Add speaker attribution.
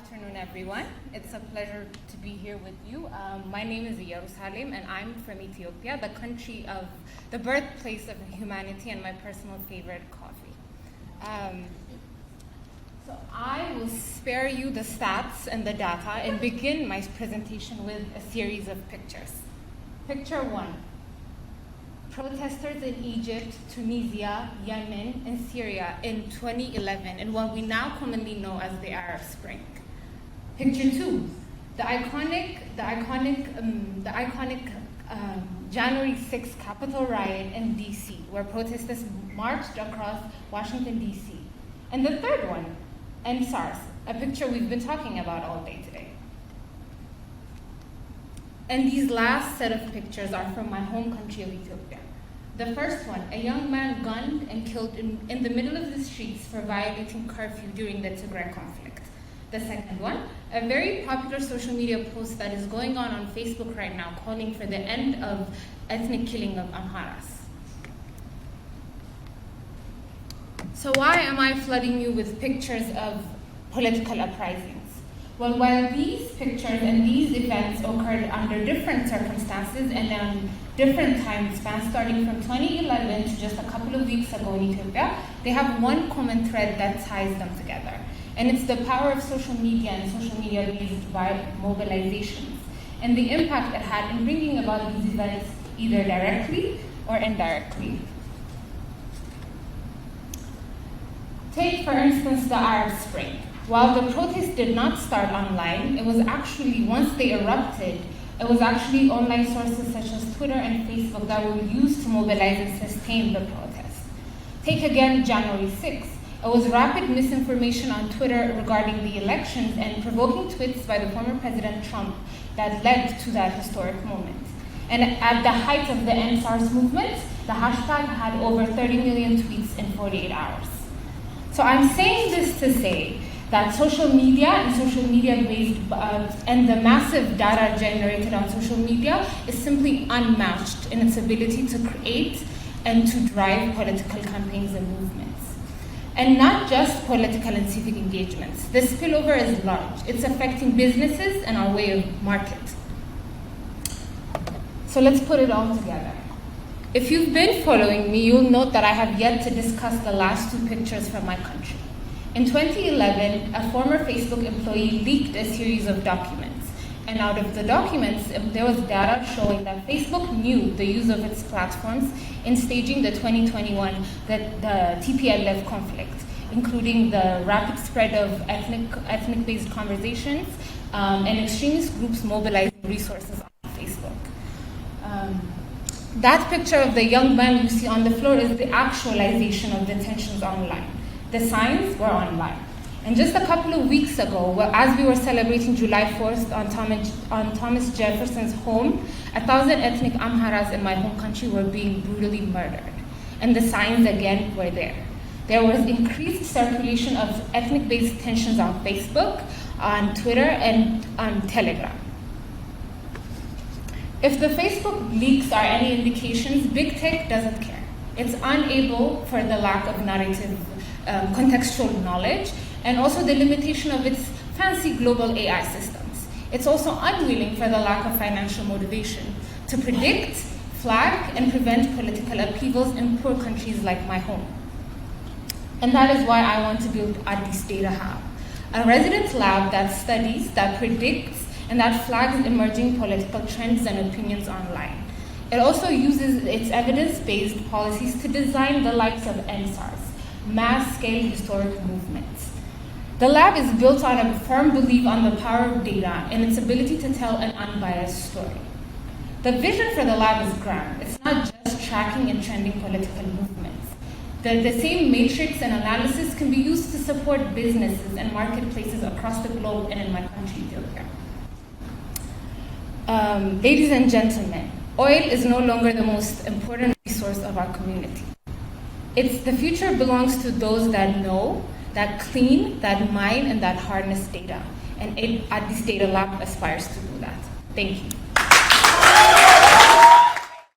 Speaker 1: afternoon, everyone. It's a pleasure to be here with you. My name is Eyerusalem, and I'm from Ethiopia, the country of the birthplace of humanity and my personal favorite coffee. So I will spare you the stats and the data and begin my presentation with a series of pictures. Picture 1. Protesters in Egypt, Tunisia, Yemen, and Syria in 2011 in what we now commonly know as the Arab Spring. Picture 2, the iconic January 6th Capitol riot in DC, where protesters marched across Washington, DC. And the third one, SARS, a picture we've been talking about all day today. And these last set of pictures are from my home country of Ethiopia. The first one, a young man gunned and killed in the middle of the streets for violating curfew during the Tigray conflict. The second one, a very popular social media post that is going on Facebook right now calling for the end of ethnic killing of Amharas. So why am I flooding you with pictures of political uprisings? Well, while these pictures and these events occurred under different circumstances and on different time spans, starting from 2011 to just a couple of weeks ago in Ethiopia, they have one common thread that ties them together. And it's the power of social media and social media-based mobilizations and the impact it had in bringing about these events either directly or indirectly. Take, for instance, the Arab Spring. While the protests did not start online, it was actually, once they erupted, it was actually online sources such as Twitter and Facebook that were used to mobilize and sustain the protest. Take again January 6th. It was rapid misinformation on Twitter regarding the elections and provoking tweets by the former President Trump that led to that historic moment. And at the height of the SARS movement, the hashtag had over 30 million tweets in 48 hours. So I'm saying this to say that social media and social media-based and the massive data generated on social media is simply unmatched in its ability to create and to drive political campaigns and movements. And not just political and civic engagements. The spillover is large. It's affecting businesses and our way of market. So let's put it all together. If you've been following me, you'll note that I have yet to discuss the last two pictures from my country. In 2011, a former Facebook employee leaked a series of documents. And out of the documents, there was data showing that Facebook knew the use of its platforms in staging the 2021 the TPLF conflict, including the rapid spread of ethnic-based conversations and extremist groups mobilizing resources on Facebook. That picture of the young man you see on the floor is the actualization of the tensions online. The signs were online. And just a couple of weeks ago, as we were celebrating July 4th on Thomas Jefferson's home, 1,000 ethnic Amharas in my home country were being brutally murdered. And the signs again were there. There was increased circulation of ethnic-based tensions on Facebook, on Twitter, and on Telegram. If the Facebook leaks are any indications, big tech doesn't care. It's unable for the lack of narrative, contextual knowledge, and also the limitation of its fancy global AI systems. It's also unwilling for the lack of financial motivation to predict, flag, and prevent political upheavals in poor countries like my home. And that is why I want to build Addis Data Hub, a resident lab that studies, that predicts, and that flags emerging political trends and opinions online. It also uses its evidence-based policies to design the likes of SARS, mass-scale historic movements. The lab is built on a firm belief on the power of data and its ability to tell an unbiased story. The vision for the lab is grand. It's not just tracking and trending political movements. The same matrix and analysis can be used to support businesses and marketplaces across the globe and in my country, Ethiopia. Ladies and gentlemen, oil is no longer the most important resource of our community. The future belongs to those that know, that clean, that mine, and that harness data. And Addis Data Lab aspires to do that. Thank you.